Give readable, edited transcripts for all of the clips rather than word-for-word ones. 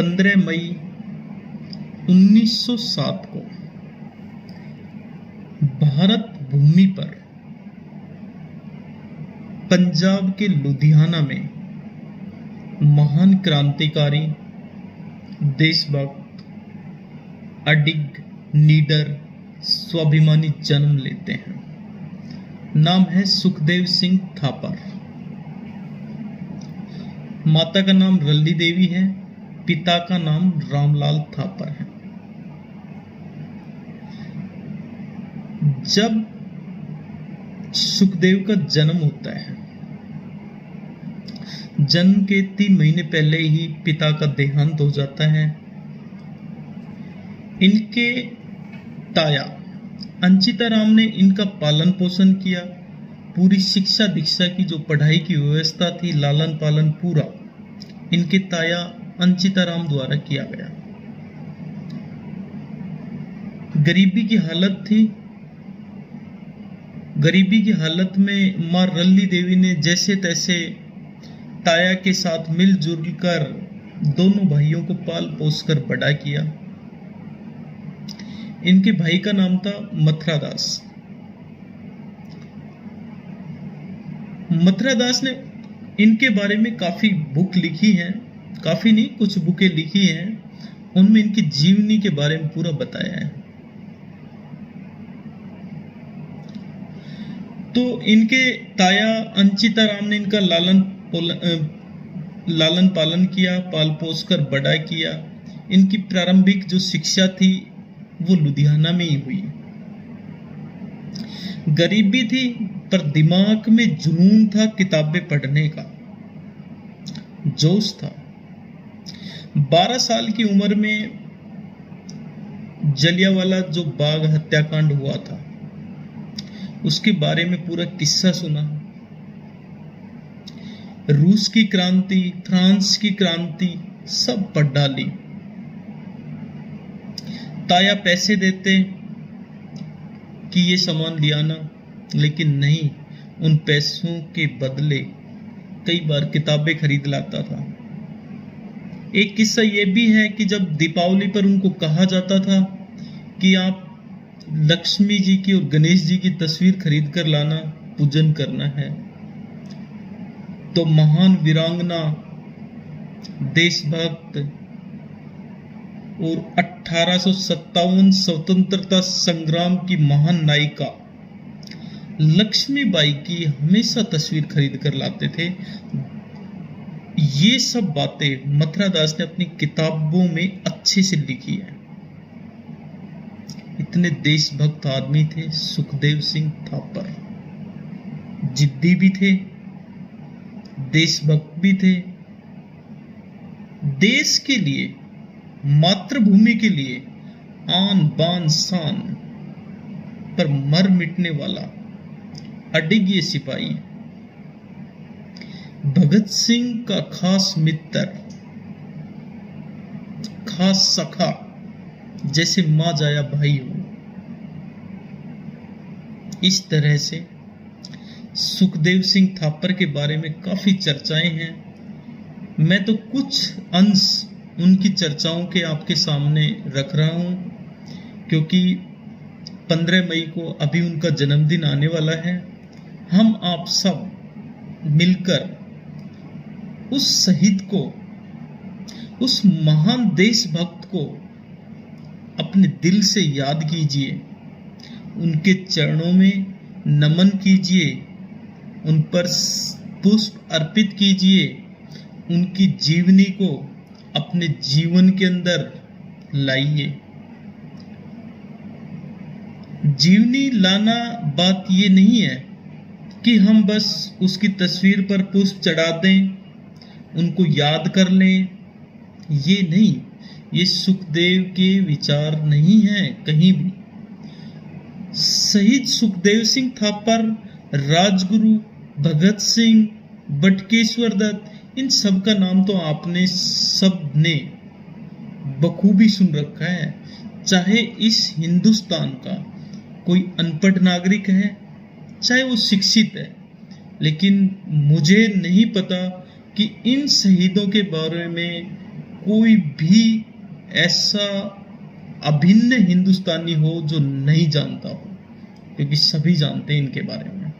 15 मई 1907 को भारत भूमि पर पंजाब के लुधियाना में महान क्रांतिकारी, देशभक्त, अडिग, निडर, स्वाभिमानी जन्म लेते हैं। नाम है सुखदेव सिंह थापर। माता का नाम रल्ली देवी है, पिता का नाम रामलाल थापर है। जब सुखदेव का जन्म होता है, जन्म के 3 महीने पहले ही पिता का देहांत हो जाता है। इनके ताया अंचिता राम ने इनका पालन पोषण किया। पूरी शिक्षा दीक्षा की जो पढ़ाई की व्यवस्था थी, लालन पालन पूरा इनके ताया अंचिता राम द्वारा किया गया। गरीबी की हालत थी। गरीबी की हालत में मां रल्ली देवी ने जैसे तैसे ताया के साथ मिलजुल कर दोनों भाइयों को पाल पोस कर बड़ा किया। इनके भाई का नाम था मथुरा दास। मथुरा दास ने इनके बारे में काफी बुक लिखी हैं, काफी नहीं, कुछ बुकें लिखी हैं। उनमें इनकी जीवनी के बारे में पूरा बताया है। तो इनके ताया अंचिता राम ने इनका लालन पालन किया, पाल पोस कर बड़ा किया। इनकी प्रारंभिक जो शिक्षा थी वो लुधियाना में ही हुई। गरीबी थी पर दिमाग में जुनून था, किताबें पढ़ने का जोश था। 12 साल की उम्र में जलियांवाला जो बाग हत्याकांड हुआ था, उसके बारे में पूरा किस्सा सुना। रूस की क्रांति, फ्रांस की क्रांति सब पढ़ डाली। ताया पैसे देते कि ये सामान ले आना, लेकिन नहीं, उन पैसों के बदले कई बार किताबें खरीद लाता था। एक किस्सा ये भी है कि जब दीपावली पर उनको कहा जाता था कि आप लक्ष्मी जी की और गणेश जी की तस्वीर खरीद कर लाना, पूजन करना है, तो महान वीरांगना, देशभक्त और 1857 स्वतंत्रता संग्राम की महान नायिका लक्ष्मीबाई की हमेशा तस्वीर खरीद कर लाते थे। ये सब बातें मथुरा दास ने अपनी किताबों में अच्छे से लिखी है। इतने देशभक्त आदमी थे सुखदेव सिंह थापर। जिद्दी भी थे, देशभक्त भी थे। देश के लिए, मातृभूमि के लिए आन बान शान पर मर मिटने वाला अडिग ये सिपाही। भगत सिंह का खास मित्र, खास सखा, जैसे मां जाया भाई हो। इस तरह से सुखदेव सिंह थापर के बारे में काफी चर्चाएं हैं। मैं तो कुछ अंश उनकी चर्चाओं के आपके सामने रख रहा हूं, क्योंकि 15 मई को अभी उनका जन्मदिन आने वाला है। हम आप सब मिलकर उस शहीद को, उस महान देशभक्त को अपने दिल से याद कीजिए, उनके चरणों में नमन कीजिए, उन पर पुष्प अर्पित कीजिए, उनकी जीवनी को अपने जीवन के अंदर लाइए। जीवनी लाना बात ये नहीं है कि हम बस उसकी तस्वीर पर पुष्प चढ़ा दें, उनको याद कर लें। ये नहीं, ये सुखदेव के विचार नहीं है कहीं भी। शहीद सुखदेव सिंह थापर, राजगुरु, भगत सिंह, बटुकेश्वर दत्त, इन सब का नाम तो आपने सब ने बखूबी सुन रखा है। चाहे इस हिंदुस्तान का कोई अनपढ़ नागरिक है, चाहे वो शिक्षित है, लेकिन मुझे नहीं पता कि इन शहीदों के बारे में कोई भी ऐसा अभिन्न हिंदुस्तानी हो जो नहीं जानता हो, क्योंकि सभी जानते हैं इनके बारे में।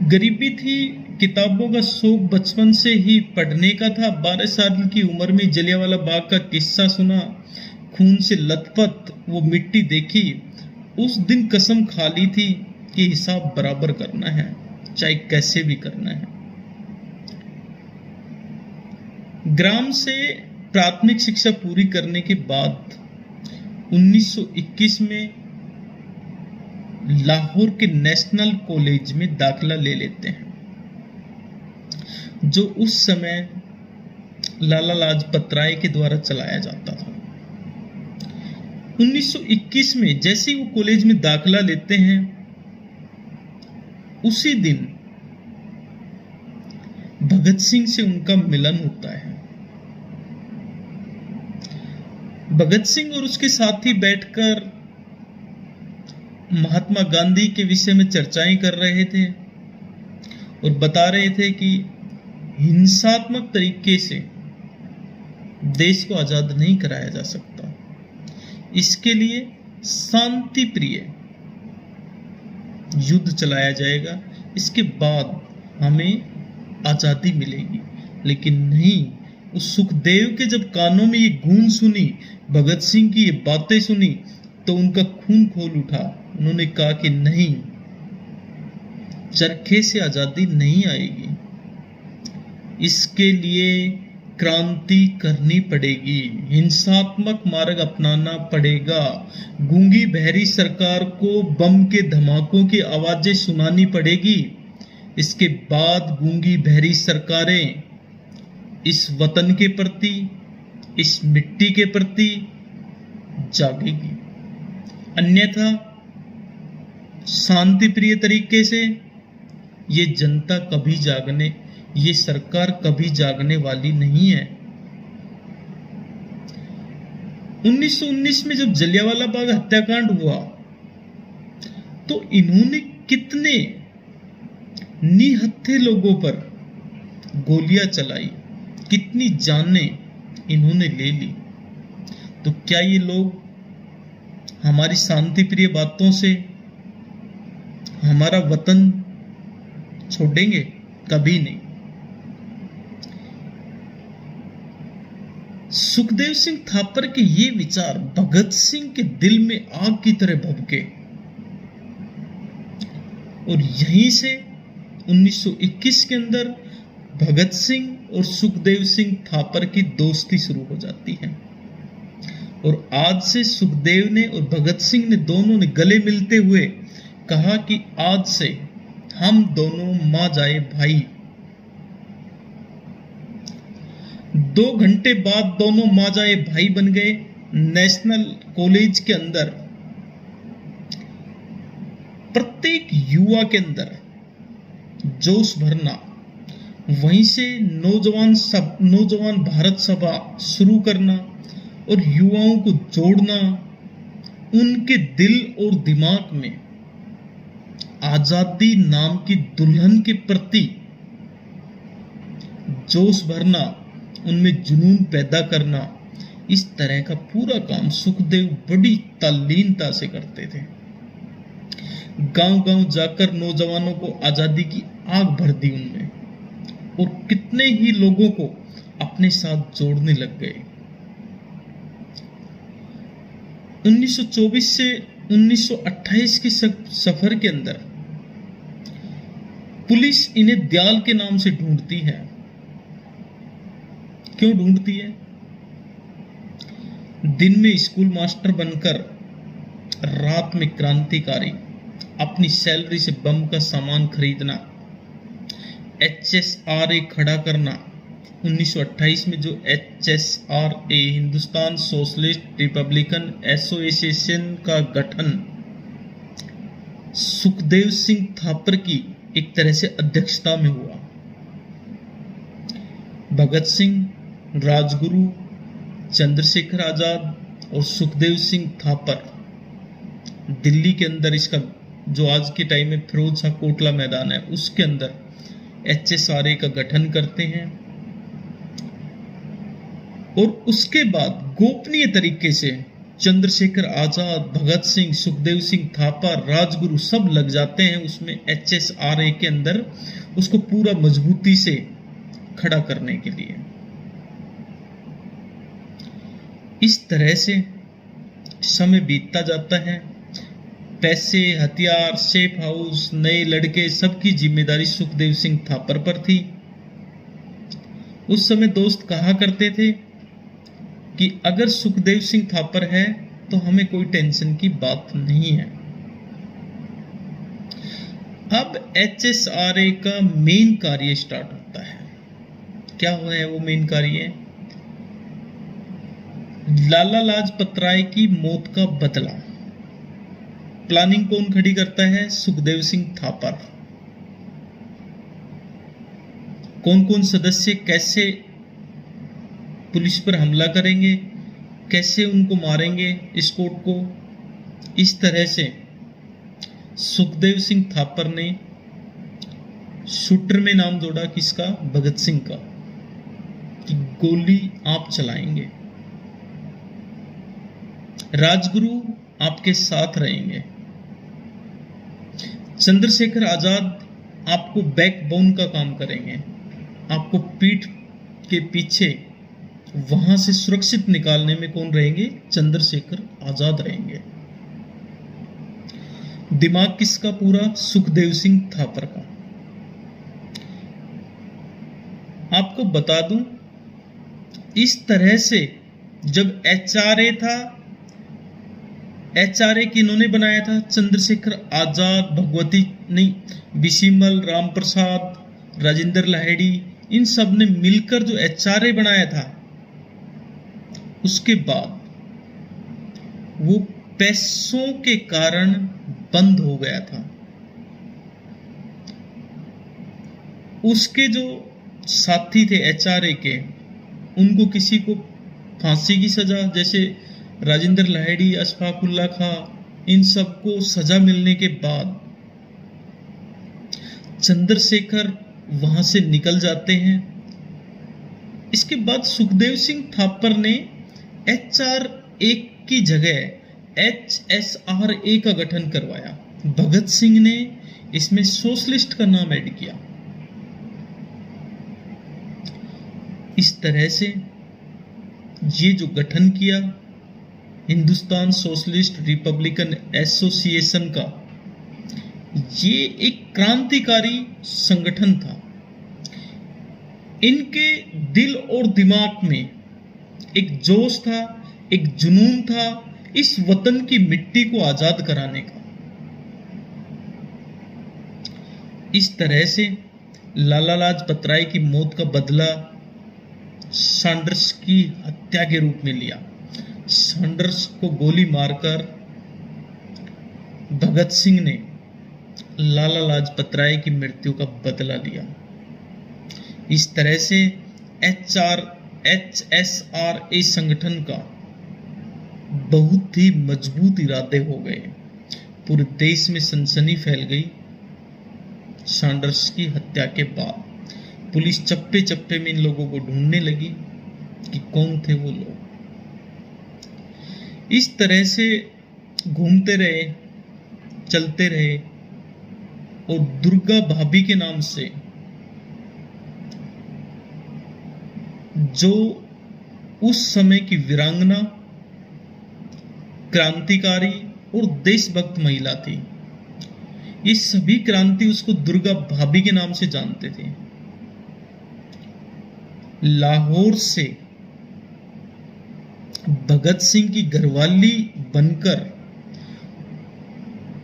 गरीबी थी, किताबों का शौक बचपन से ही पढ़ने का था। 12 साल की उम्र में जलियांवाला बाग का किस्सा सुना, खून से लथपथ वो मिट्टी देखी। उस दिन कसम खा ली थी कि हिसाब बराबर करना है, चाहे कैसे भी करना है। ग्राम से प्राथमिक शिक्षा पूरी करने के बाद 1921 में लाहौर के नेशनल कॉलेज में दाखिला ले लेते हैं, जो उस समय लाला लाजपत राय के द्वारा चलाया जाता था। 1921 में जैसे ही वो कॉलेज में दाखिला लेते हैं, उसी दिन भगत सिंह से उनका मिलन होता है। भगत सिंह और उसके साथी बैठकर महात्मा गांधी के विषय में चर्चाएं कर रहे थे और बता रहे थे कि हिंसात्मक तरीके से देश को आजाद नहीं कराया जा सकता, इसके लिए शांति प्रिय युद्ध चलाया जाएगा, इसके बाद हमें आजादी मिलेगी। लेकिन नहीं, उस सुखदेव के जब कानों में ये गूंज सुनी, भगत सिंह की ये बातें सुनी, तो उनका खून खोल उठा। उन्होंने कहा कि नहीं, चरखे से आजादी नहीं आएगी, इसके लिए क्रांति करनी पड़ेगी, हिंसात्मक मार्ग अपनाना पड़ेगा, गूंगी बहरी सरकार को बम के धमाकों की आवाजें सुनानी पड़ेगी। इसके बाद गूंगी बहरी सरकारें इस वतन के प्रति, इस मिट्टी के प्रति जागेगी। अन्यथा शांति प्रिय तरीके से ये जनता कभी जागने, ये सरकार कभी जागने वाली नहीं है। 1919 में जब जलियांवाला बाग हत्याकांड हुआ, तो इन्होंने कितने निहत्थे लोगों पर गोलियां चलाई, कितनी जानें इन्होंने ले ली। तो क्या ये लोग हमारी शांति प्रिय बातों से हमारा वतन छोड़ेंगे? कभी नहीं। सुखदेव सिंह थापर के ये विचार भगत सिंह के दिल में आग की तरह भभके और यहीं से 1921 के अंदर भगत सिंह और सुखदेव सिंह थापर की दोस्ती शुरू हो जाती है। और आज से सुखदेव ने और भगत सिंह ने दोनों ने गले मिलते हुए कहा कि आज से हम दोनों मां जाए भाई। 2 घंटे बाद दोनों मां जाए भाई बन गए। नेशनल कॉलेज के अंदर प्रत्येक युवा के अंदर जोश भरना, वहीं से नौजवान भारत सभा शुरू करना और युवाओं को जोड़ना, उनके दिल और दिमाग में आजादी नाम की दुल्हन के प्रति जोश भरना, उनमें जुनून पैदा करना, इस तरह का पूरा काम सुखदेव बड़ी तल्लीनता से करते थे। गांव-गांव जाकर नौजवानों को आजादी की आग भर दी उनमें और कितने ही लोगों को अपने साथ जोड़ने लग गए। 1924 से 1928 के सफर के अंदर पुलिस इन्हें दयाल के नाम से ढूंढती है। क्यों ढूंढती है? दिन में स्कूल मास्टर बनकर, रात में क्रांतिकारी, अपनी सैलरी से बम का सामान खरीदना, HSRA खड़ा करना। 1928 में जो HSRA Hindustan socialist Republican association का गठन सुखदेव सिंह थापर की एक तरह से अध्यक्षता में हुआ। भगत सिंह, राजगुरु, चंद्रशेखर आजाद और सुखदेव सिंह थापर दिल्ली के अंदर, इसका जो आज के टाइम में फिरोज शाह कोटला मैदान है, उसके अंदर HSRA का गठन करते हैं और उसके बाद गोपनीय तरीके से चंद्रशेखर आजाद, भगत सिंह, सुखदेव सिंह थापर, राजगुरु सब लग जाते हैं उसमें HSRA के अंदर उसको पूरा मजबूती से खड़ा करने के लिए। इस तरह से समय बीतता जाता है। पैसे, हथियार, सेफ हाउस, नए लड़के, सबकी जिम्मेदारी सुखदेव सिंह थापर पर थी। उस समय दोस्त कहा करते थे कि अगर सुखदेव सिंह थापर है तो हमें कोई टेंशन की बात नहीं है। अब HSRA का मेन कार्य स्टार्ट होता है। क्या है वो मेन कार्य? लाला लाजपत राय की मौत का बदला। प्लानिंग कौन खड़ी करता है? सुखदेव सिंह थापर। कौन कौन सदस्य कैसे पुलिस पर हमला करेंगे, कैसे उनको मारेंगे स्कॉट को, इस तरह से सुखदेव सिंह थापर ने शूटर में नाम जोड़ा किसका? भगत सिंह का, कि गोली आप चलाएंगे, राजगुरु आपके साथ रहेंगे, चंद्रशेखर आजाद आपको बैकबोन का काम करेंगे, आपको पीठ के पीछे वहां से सुरक्षित निकालने में कौन रहेंगे? चंद्रशेखर आजाद रहेंगे। दिमाग किसका पूरा? सुखदेव सिंह थापर का। आपको बता दूं, इस तरह से जब HRA था, HRA किन्होंने बनाया था? चंद्रशेखर आजाद, भगवती नहीं, बिशीमल, राम प्रसाद, राजेंद्र लाहिड़ी, इन सब ने मिलकर जो HRA बनाया था, उसके बाद वो पैसों के कारण बंद हो गया था। उसके जो साथी थे HRA के, उनको किसी को फांसी की सजा, जैसे राजेंद्र लाहिड़ी, अशफाकुल्ला खां, इन सबको सजा मिलने के बाद चंद्रशेखर वहां से निकल जाते हैं। इसके बाद सुखदेव सिंह थापर ने HR-1 की जगह HSRA का गठन करवाया। भगत सिंह ने इसमें सोशलिस्ट का नाम ऐड किया। इस तरह से ये जो गठन किया हिंदुस्तान सोशलिस्ट रिपब्लिकन एसोसिएशन का, ये एक क्रांतिकारी संगठन था। इनके दिल और दिमाग में एक जोश था, एक जुनून था इस वतन की मिट्टी को आजाद कराने का। इस तरह से लाला लाजपत राय की मौत का बदला सैंडर्स की हत्या के रूप में लिया। सैंडर्स को गोली मारकर भगत सिंह ने लाला लाजपत राय की मृत्यु का बदला लिया। इस तरह से HSRA संगठन का बहुत ही मजबूत इरादे हो गए। पूरे देश में सनसनी फैल गई। सैंडर्स की हत्या के बाद पुलिस चप्पे चप्पे में इन लोगों को ढूंढने लगी कि कौन थे वो लोग। इस तरह से घूमते रहे, चलते रहे, और दुर्गा भाभी के नाम से जो उस समय की वीरांगना, क्रांतिकारी और देशभक्त महिला थी, ये सभी क्रांति उसको दुर्गा भाभी के नाम से जानते थे। लाहौर से भगत सिंह की घरवाली बनकर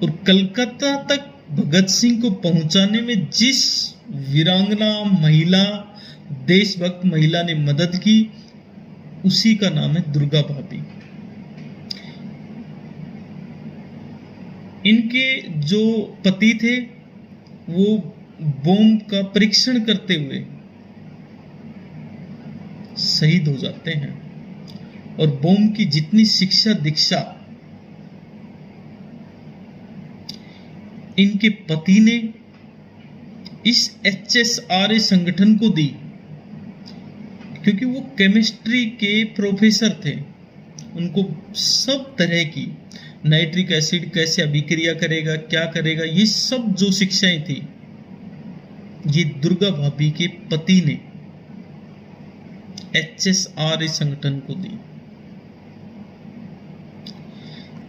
और कलकत्ता तक भगत सिंह को पहुंचाने में जिस वीरांगना महिला, देशभक्त महिला ने मदद की, उसी का नाम है दुर्गा भाभी। इनके जो पति थे वो बॉम्ब का परीक्षण करते हुए शहीद हो जाते हैं, और बॉम्ब की जितनी शिक्षा दीक्षा इनके पति ने इस HSRA संगठन को दी, क्योंकि वो केमिस्ट्री के प्रोफेसर थे। उनको सब तरह की नाइट्रिक एसिड कैसे अभिक्रिया करेगा, क्या करेगा, ये सब जो शिक्षाएं थी, ये दुर्गा भाभी के पति ने HSRA संगठन को दी।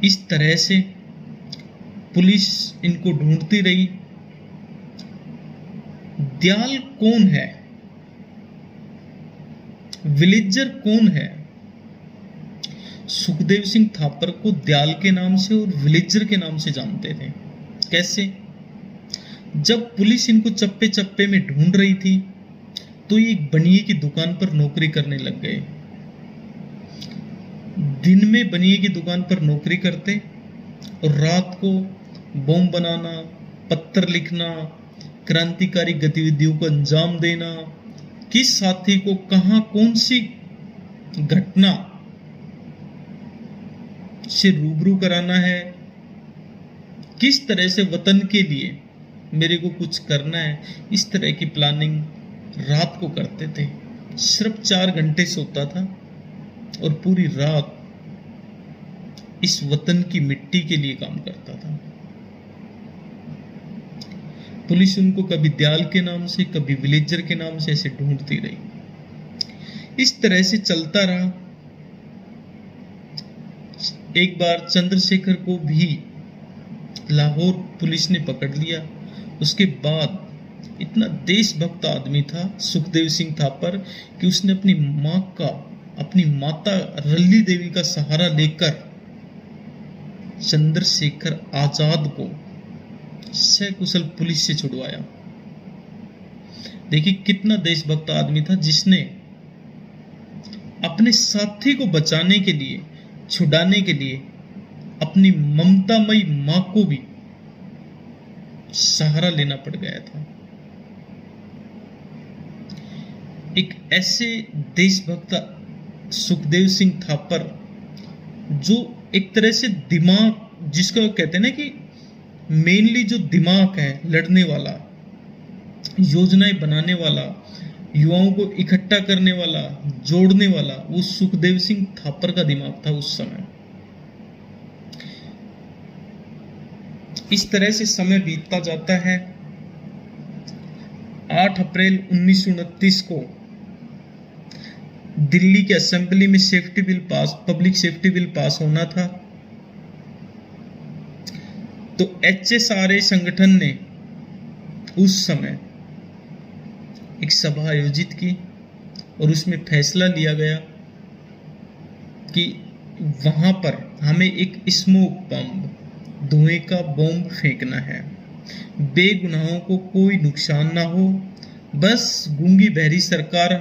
इस तरह से पुलिस इनको ढूंढती रही। दयाल कौन है, विलेजर कौन है? सुखदेव सिंह थापर को दयाल के नाम से और विलेजर के नाम से जानते थे। कैसे? जब पुलिस इनको चप्पे चप्पे में ढूंढ रही थी तो ये एक बनिए की दुकान पर नौकरी करने लग गए। दिन में बनिए की दुकान पर नौकरी करते और रात को बम बनाना, पत्र लिखना, क्रांतिकारी गतिविधियों को अंजाम देना, किस साथी को कहां कौन सी घटना से रूबरू कराना है, किस तरह से वतन के लिए मेरे को कुछ करना है, इस तरह की प्लानिंग रात को करते थे। सिर्फ 4 घंटे सोता था और पूरी रात इस वतन की मिट्टी के लिए काम करता था। पुलिस उनको कभी दयाल के नाम से, कभी विलेजर के नाम से ऐसे ढूंढती रही। इस तरह से चलता रहा। एक बार चंद्रशेखर को भी लाहौर पुलिस ने पकड़ लिया। उसके बाद इतना देशभक्त आदमी था सुखदेव सिंह थापर कि उसने अपनी माता रल्ली देवी का सहारा लेकर चंद्रशेखर आजाद को सकुशल पुलिस से छुड़वाया। देखिए कितना देशभक्त आदमी था, जिसने अपने साथी को बचाने के लिए, छुड़ाने के लिए अपनी ममतामयी मां को भी सहारा लेना पड़ गया था। एक ऐसे देशभक्त सुखदेव सिंह थापर, जो एक तरह से दिमाग, जिसको कहते हैं ना कि मेनली जो दिमाग है लड़ने वाला, योजनाएं बनाने वाला, युवाओं को इकट्ठा करने वाला, जोड़ने वाला, वो सुखदेव सिंह थापर का दिमाग था उस समय। इस तरह से समय बीतता जाता है। 8 अप्रैल 1929 को दिल्ली के असेंबली में पब्लिक सेफ्टी बिल पास होना था। तो HSRA संगठन ने उस समय एक सभा आयोजित की और उसमें फैसला लिया गया कि वहां पर हमें एक स्मोक बम, धुएं का बम फेंकना है। बेगुनाहों को कोई नुकसान ना हो, बस गूंगी बहरी सरकार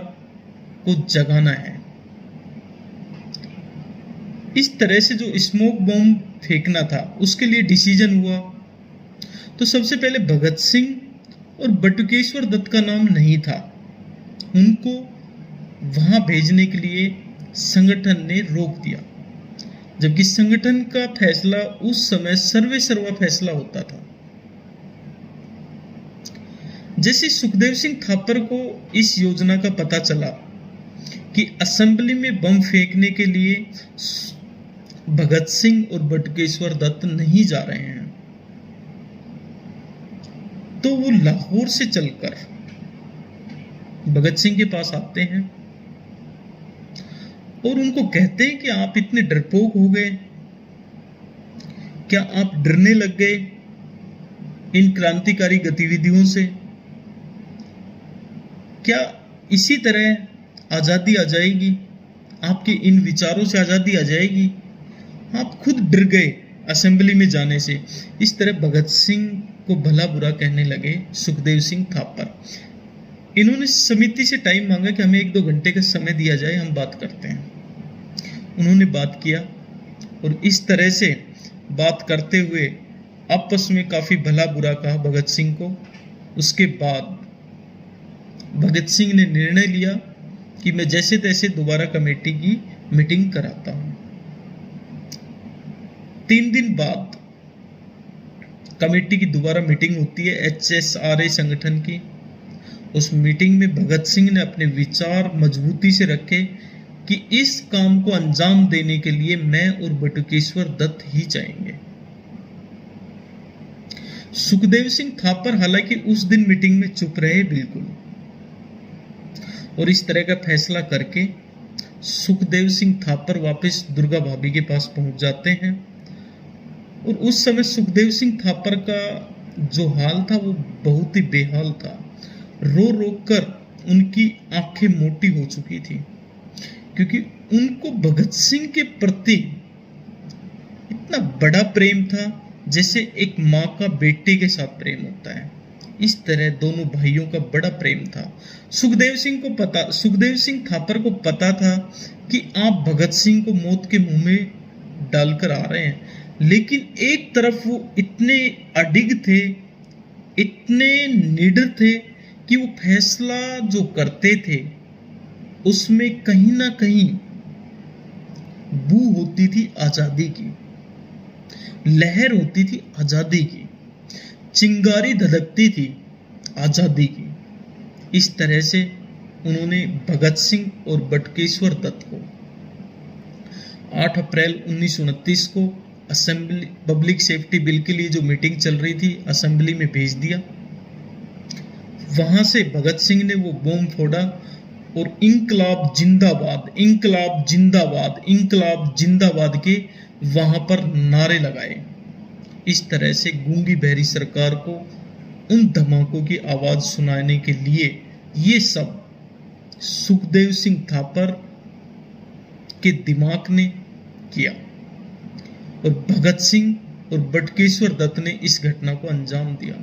को जगाना है। इस तरह से जो स्मोक बम फेंकना था उसके लिए डिसीजन हुआ। तो सबसे पहले भगत सिंह और बटुकेश्वर दत्त का नाम नहीं था। उनको वहां भेजने के लिए संगठन ने रोक दिया, जबकि संगठन का फैसला उस समय सर्वे सर्वा फैसला होता था। जैसे सुखदेव सिंह थापर को इस योजना का पता चला कि असेंबली में बम फेंकने के लिए भगत सिंह और बटुकेश्वर दत्त नहीं जा रहे हैं, तो वो लाहौर से चलकर भगत सिंह के पास आते हैं और उनको कहते हैं कि आप इतने डरपोक हो गए, क्या आप डरने लग गए इन क्रांतिकारी गतिविधियों से? क्या इसी तरह आजादी आ जाएगी? आपके इन विचारों से आजादी आ जाएगी? आप खुद डर गए असेंबली में जाने से। इस तरह भगत सिंह को भला बुरा कहने लगे सुखदेव सिंह थापर। इन्होंने समिति से टाइम मांगा कि हमें 1-2 घंटे का समय दिया जाए, हम बात करते हैं। उन्होंने बात किया और इस तरह से बात करते हुए आपस में काफी भला बुरा कहा भगत सिंह को। उसके बाद भगत सिंह ने निर्णय लिया कि मैं जैसे तैसे दोबारा कमेटी की मीटिंग कराता हूं। 3 दिन बाद कमेटी की दोबारा मीटिंग होती है HSRA संगठन की, उस मीटिंग में भगत सिंह ने अपने विचार मजबूती से रखे कि इस काम को अंजाम देने के लिए मैं और बटुकेश्वर दत्त ही जाएंगे। सुखदेव सिंह थापर हालांकि उस दिन मीटिंग में चुप रहे बिल्कुल, और इस तरह का फैसला करके सुखदेव सिंह थापर वापस दुर्गा भाभी के पास पहुंच जाते हैं। और उस समय सुखदेव सिंह थापर का जो हाल था वो बहुत ही बेहाल था। रो रो कर उनकी आंखें मोटी हो चुकी थी, क्योंकि उनको भगत सिंह के प्रति इतना बड़ा प्रेम था जैसे एक माँ का बेटे के साथ प्रेम होता है। इस तरह दोनों भाइयों का बड़ा प्रेम था। सुखदेव सिंह थापर को पता था कि आप भगत सिंह को मौत के मुंह में डालकर आ रहे हैं, लेकिन एक तरफ वो इतने अडिग थे, इतने निडर थे कि वो फैसला जो करते थे उसमें कहीं ना कहीं बू होती थी आजादी की, लहर होती थी आजादी की, चिंगारी धधकती थी आजादी की। इस तरह से उन्होंने भगत सिंह और बटुकेश्वर दत्त को 8 अप्रैल 1929 को असेंबली पब्लिक सेफ्टी बिल के लिए जो मीटिंग चल रही थी असेंबली में भेज दिया। वहां से भगत सिंह ने वो बम फोड़ा और इंकलाब जिंदाबाद, इंकलाब जिंदाबाद, इंकलाब जिंदाबाद के वहां पर नारे लगाए। इस तरह से गूंगी बहरी सरकार को उन धमाकों की आवाज सुनाने के लिए ये सब सुखदेव सिंह थापर के दिमाग ने किया और भगत सिंह और बटुकेश्वर दत्त ने इस घटना को अंजाम दिया।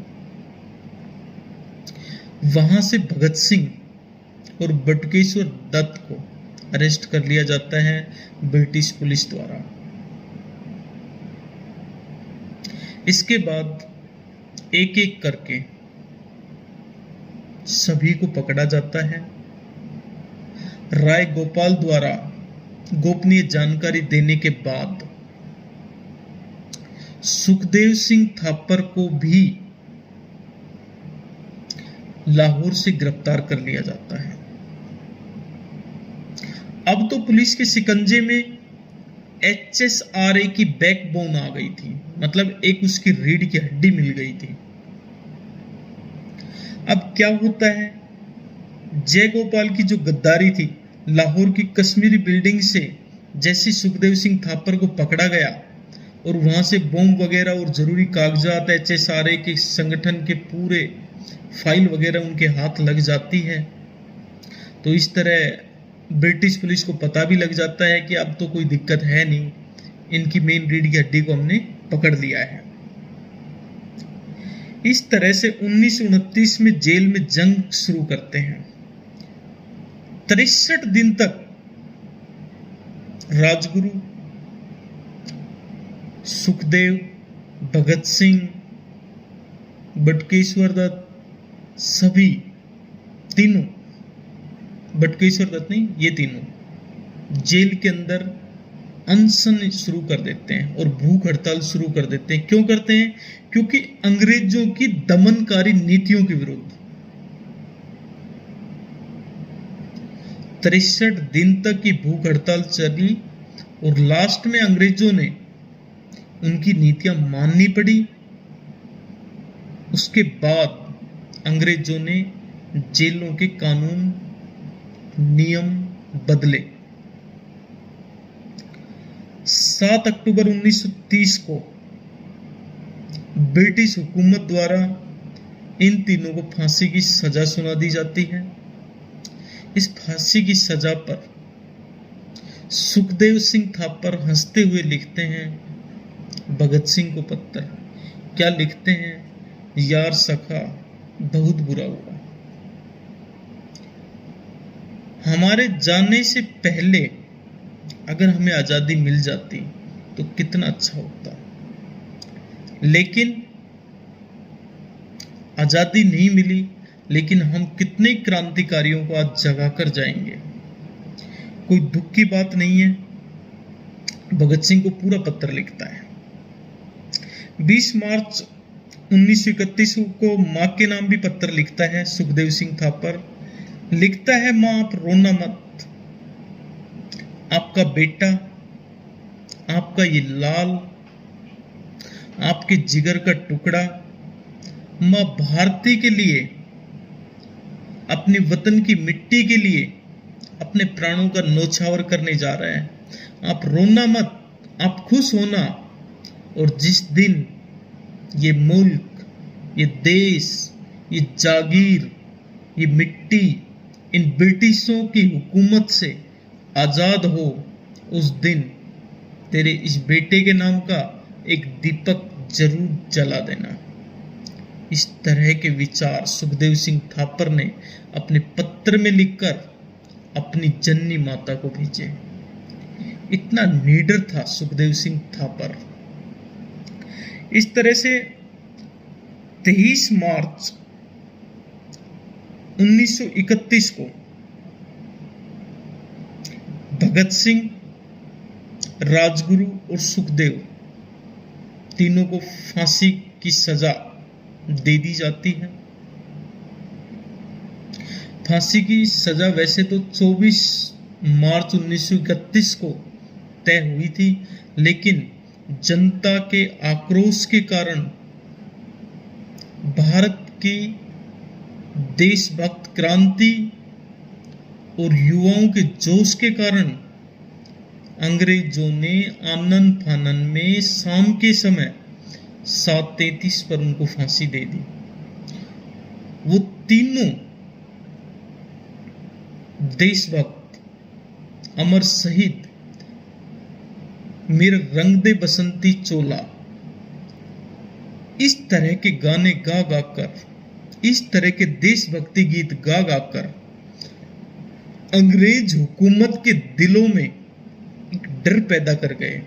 वहां से भगत सिंह और बटुकेश्वर दत्त को अरेस्ट कर लिया जाता है ब्रिटिश पुलिस द्वारा। इसके बाद एक एक करके सभी को पकड़ा जाता है। राय गोपाल द्वारा गोपनीय जानकारी देने के बाद सुखदेव सिंह थापर को भी लाहौर से गिरफ्तार कर लिया जाता है। अब तो पुलिस के शिकंजे में HSRA की बैकबोन आ गई थी, मतलब एक उसकी रीढ़ की हड्डी मिल गई थी। अब क्या होता है, जयगोपाल की जो गद्दारी थी, लाहौर की कश्मीरी बिल्डिंग से जैसे सुखदेव सिंह थापर को पकड़ा गया और वहां से बॉम्ब वगैरह और जरूरी कागजात HSRA के संगठन के पूरे फाइल वगैरह उनके हाथ लग जाती है, तो इस तरह ब्रिटिश पुलिस को पता भी लग जाता है कि अब तो कोई दिक्कत है नहीं, इनकी मेन रीढ़ की हड्डी को हमने पकड़ लिया है। इस तरह से 1929 में जेल में जंग शुरू करते हैं। 63 दिन तक राजगुरु, सुखदेव, भगत सिंह, बटुकेश्वर दत्त, सभी तीनों, बटुकेश्वर दत्त नहीं, ये तीनों जेल के अंदर अनशन शुरू कर देते हैं और भूख हड़ताल शुरू कर देते हैं। क्यों करते हैं? क्योंकि अंग्रेजों की दमनकारी नीतियों के विरुद्ध 63 दिन तक की भूख हड़ताल चली और लास्ट में अंग्रेजों ने उनकी नीतियां माननी पड़ी। उसके बाद अंग्रेजों ने जेलों के कानून नियम बदले। 7 अक्टूबर 1930 को ब्रिटिश हुकूमत द्वारा इन तीनों को फांसी की सजा सुना दी जाती है। इस फांसी की सजा पर सुखदेव सिंह थापर हंसते हुए लिखते हैं भगत सिंह को पत्र। क्या लिखते हैं? यार सखा, बहुत बुरा हुआ, हमारे जाने से पहले अगर हमें आजादी मिल जाती तो कितना अच्छा होता, लेकिन आजादी नहीं मिली, लेकिन हम कितने क्रांतिकारियों को आज जगा कर जाएंगे। कोई दुख की बात नहीं है। भगत सिंह को पूरा पत्र लिखता है। 20 मार्च 1931 को मां के नाम भी पत्र लिखता है सुखदेव सिंह थापर। लिखता है, मां आप रोना मत, आपका बेटा, आपका ये लाल, आपके जिगर का टुकड़ा मां भारती के लिए, अपने वतन की मिट्टी के लिए अपने प्राणों का न्योछावर करने जा रहा है। आप रोना मत, आप खुश होना। और जिस दिन ये मुल्क, ये देश, ये जागीर, ये मिट्टी इन ब्रिटिशों की हुकूमत से आजाद हो, उस दिन तेरे इस बेटे के नाम का एक दीपक जरूर जला देना। इस तरह के विचार सुखदेव सिंह थापर ने अपने पत्र में लिखकर अपनी जननी माता को भेजे। इतना नीडर था सुखदेव सिंह थापर। इस तरह से 23 मार्च 1931 को भगत सिंह, राजगुरु और सुखदेव तीनों को फांसी की सजा दे दी जाती है। फांसी की सजा वैसे तो 24 मार्च 1931 को तय हुई थी, लेकिन जनता के आक्रोश के कारण, भारत की देशभक्त क्रांति और युवाओं के जोश के कारण अंग्रेजों ने आनन फानन में शाम के समय 7:33 पर उनको फांसी दे दी। वो तीनों देशभक्त अमर शहीद मेरे रंग दे बसंती चोला, इस तरह के गाने गा गा कर, इस तरह के देशभक्ति गीत गा गा कर अंग्रेज हुकूमत के दिलों में एक डर पैदा कर गए।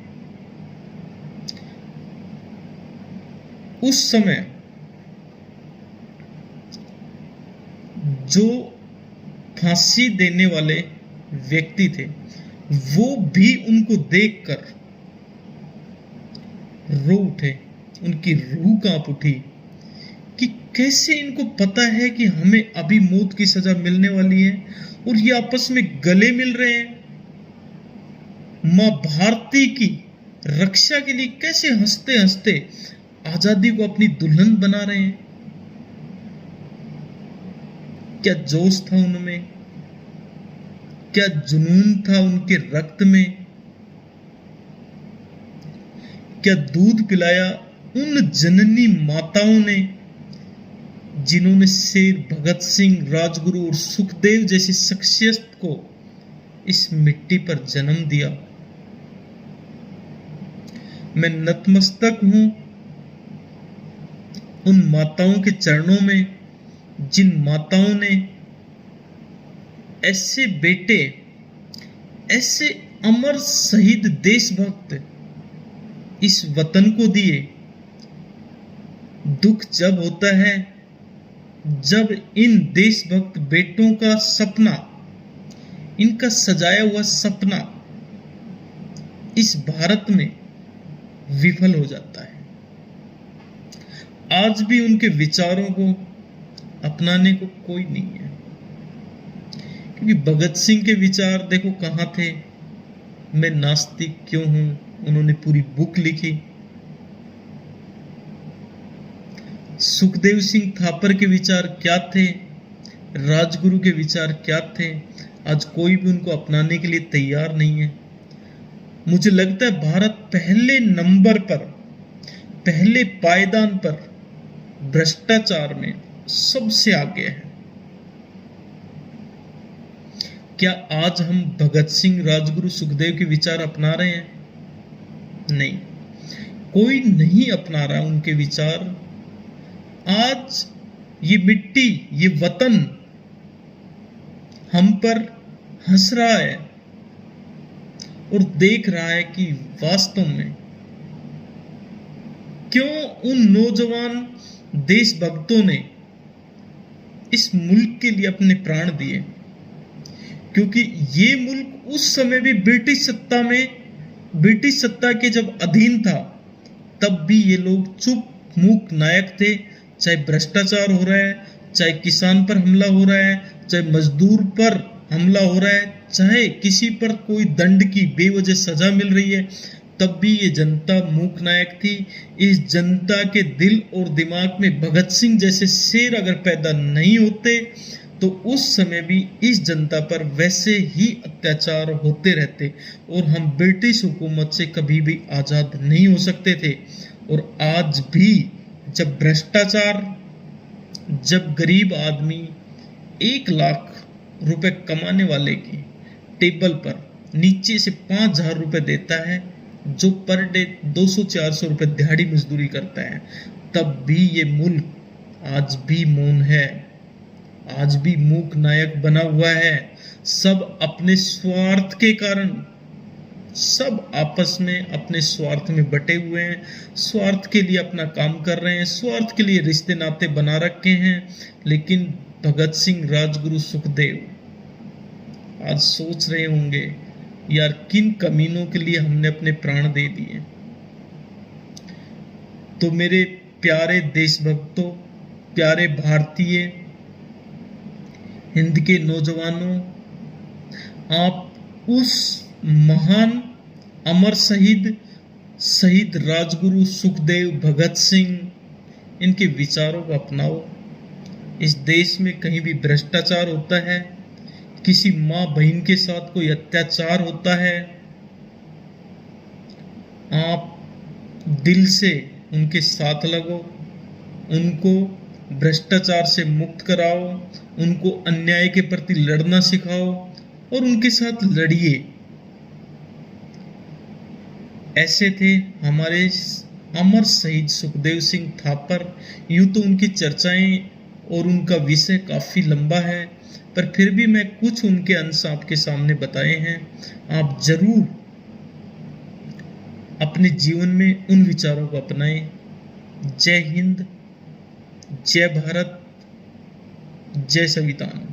उस समय जो फांसी देने वाले व्यक्ति थे, वो भी उनको देखकर रो उठे। उनकी रूह कांप उठी कि कैसे इनको पता है कि हमें अभी मौत की सजा मिलने वाली है और ये आपस में गले मिल रहे हैं। मां भारती की रक्षा के लिए कैसे हंसते हंसते आजादी को अपनी दुल्हन बना रहे हैं। क्या जोश था उनमें, क्या जुनून था उनके रक्त में। क्या दूध पिलाया उन जननी माताओं ने जिन्होंने शेर भगत सिंह, राजगुरु और सुखदेव जैसी शख्सियत को इस मिट्टी पर जन्म दिया। मैं नतमस्तक हूं उन माताओं के चरणों में, जिन माताओं ने ऐसे बेटे, ऐसे अमर शहीद देशभक्त इस वतन को दिए। दुख जब होता है जब इन देशभक्त बेटों का सपना, इनका सजाया हुआ सपना इस भारत में विफल हो जाता है। आज भी उनके विचारों को अपनाने को कोई नहीं है, क्योंकि भगत सिंह के विचार देखो कहां थे। मैं नास्तिक क्यों हूं, उन्होंने पूरी बुक लिखी। सुखदेव सिंह थापर के विचार क्या थे, राजगुरु के विचार क्या थे, आज कोई भी उनको अपनाने के लिए तैयार नहीं है। मुझे लगता है भारत पहले नंबर पर, पहले पायदान पर भ्रष्टाचार में सबसे आगे है। क्या आज हम भगत सिंह, राजगुरु, सुखदेव के विचार अपना रहे हैं? नहीं, कोई नहीं अपना रहा उनके विचार। आज ये मिट्टी, ये वतन हम पर हंस रहा है और देख रहा है कि वास्तव में क्यों उन नौजवान देशभक्तों ने इस मुल्क के लिए अपने प्राण दिए। क्योंकि ये मुल्क उस समय भी ब्रिटिश सत्ता के जब अधीन था, तब भी ये लोग मूक नायक थे। चाहे भ्रष्टाचार हो रहा है, चाहे किसान पर हमला हो रहा है, चाहे मजदूर पर हमला हो रहा है, चाहे किसी पर कोई दंड की बेवजह सजा मिल रही है, तब भी ये जनता मूक नायक थी। इस जनता के दिल और दिमाग में भगत सिंह जैसे शेर अगर पैदा नहीं होते तो उस समय भी इस जनता पर वैसे ही अत्याचार होते रहते और हम ब्रिटिश हुकूमत से कभी भी आज़ाद नहीं हो सकते थे। और आज भी जब भ्रष्टाचार, जब गरीब आदमी 1 लाख रुपए कमाने वाले की टेबल पर नीचे से 5,000 रुपए देता है, जो पर डे 200-400 रुपए दिहाड़ी मजदूरी करता है, तब भी ये मुल्क आज भी मौन है, आज भी मूक नायक बना हुआ है। सब अपने स्वार्थ के कारण, सब आपस में अपने स्वार्थ में बटे हुए हैं, स्वार्थ के लिए अपना काम कर रहे हैं, स्वार्थ के लिए रिश्ते नाते बना रखे हैं। लेकिन भगत सिंह, राजगुरु, सुखदेव आज सोच रहे होंगे, यार किन कमीनों के लिए हमने अपने प्राण दे दिए। तो मेरे प्यारे देशभक्तों, प्यारे भारतीय, हिंद के नौजवानों, आप उस महान अमर शहीद राजगुरु सुखदेव, भगत सिंह, इनके विचारों को अपनाओ। इस देश में कहीं भी भ्रष्टाचार होता है, किसी माँ बहन के साथ कोई अत्याचार होता है, आप दिल से उनके साथ लगो, उनको भ्रष्टाचार से मुक्त कराओ, उनको अन्याय के प्रति लड़ना सिखाओ और उनके साथ लड़िए। ऐसे थे हमारे अमर शहीद सुखदेव सिंह थापर। यूं तो उनकी चर्चाएं और उनका विषय काफ़ी लंबा है, पर फिर भी मैं कुछ उनके अंश आपके सामने बताए हैं। आप जरूर अपने जीवन में उन विचारों को अपनाएं। जय हिंद, जय भारत, जय संविधान।